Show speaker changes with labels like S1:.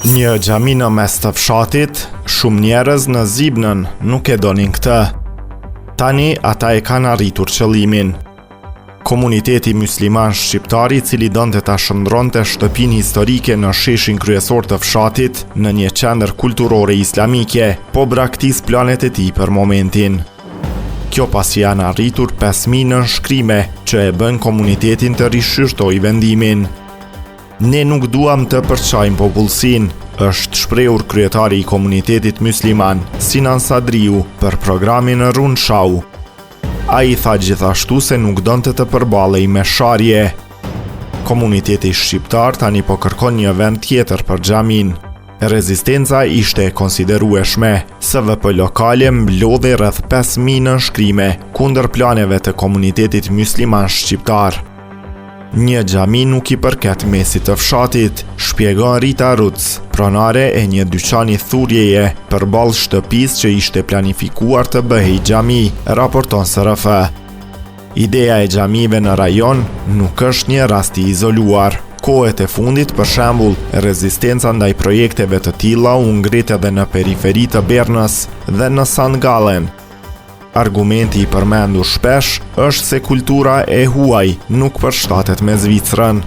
S1: Një xhami në mes të fshatit, shumë njerëz në zibnën nuk e donin këtë. Tani ata e kanë arritur qëllimin. Komuniteti musliman shqiptar i cili donte ta shndronte shtëpinë historike në sheshin kryesor të fshatit në një qendër kulturore islamike, po braktis planet e tij për momentin. Kjo pasi janë arritur 5.000 nënshkrime që e bën komunitetin të rishërtoj vendimin. Ne nuk duam të përçajmë popullsinë, është shprehur kryetari i komunitetit musliman, Sinan Sadriu, për programin Rundshau. Ai tha gjithashtu se nuk donte të përballej me sharje. Komuniteti shqiptar tani po kërkon një vend tjetër për xhamin. Rezistenca ishte e konsiderueshme. SVP lokale mblodhi rreth 5.000 nënshkrime kundër planeve të komunitetit musliman shqiptar. Një xhami nuk i përket mesit të fshatit, shpjegon Rita Ruc, pronare e një dyqani thurjeje përballë shtëpisë që ishte planifikuar të bëhej xhami, raporton SRF. Ideja e xhamive në rajon nuk është një rast i izoluar. Kohët e fundit, për shembull, rezistenca ndaj projekteve të tilla u ngrit edhe në periferi të Bernës dhe në San Gallen. Argumenti i përmendur shpesh është se kultura e huaj nuk përshtatet me Zvicrën.